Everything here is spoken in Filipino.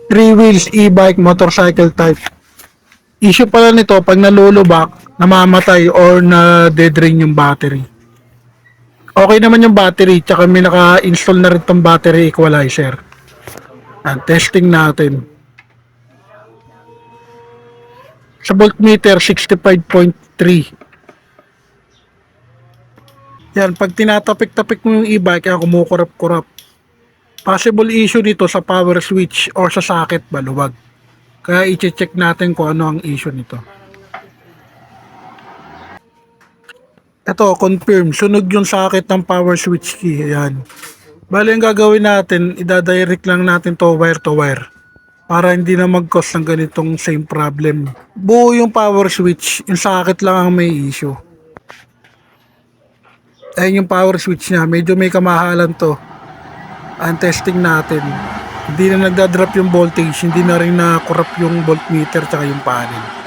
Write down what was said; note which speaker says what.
Speaker 1: Three wheels, e-bike, motorcycle type. Issue pala nito pag nalulubak, namamatay or na dead ring yung battery. Okay naman yung battery, tsaka may naka-install na rin tong battery equalizer. Testing natin. Sa voltmeter, 65.3. Yan, pag tinatapik-tapik mo yung e-bike, yan, kumukurap-kurap. Possible issue nito sa power switch or sa socket baluwag. Kaya i-check natin kung ano ang issue nito. Ito, confirm. Sunog yung socket ng power switch key. Ayan. Bali, ang gagawin natin, idadirect lang natin to wire para hindi na mag-cause ng ganitong same problem. Buo yung power switch, yung socket lang ang may issue. Ayan yung power switch niya, medyo may kamahalan to. Ang testing natin, hindi na nagda-drop yung voltage, hindi na rin na-corrupt yung voltmeter tsaka yung panel.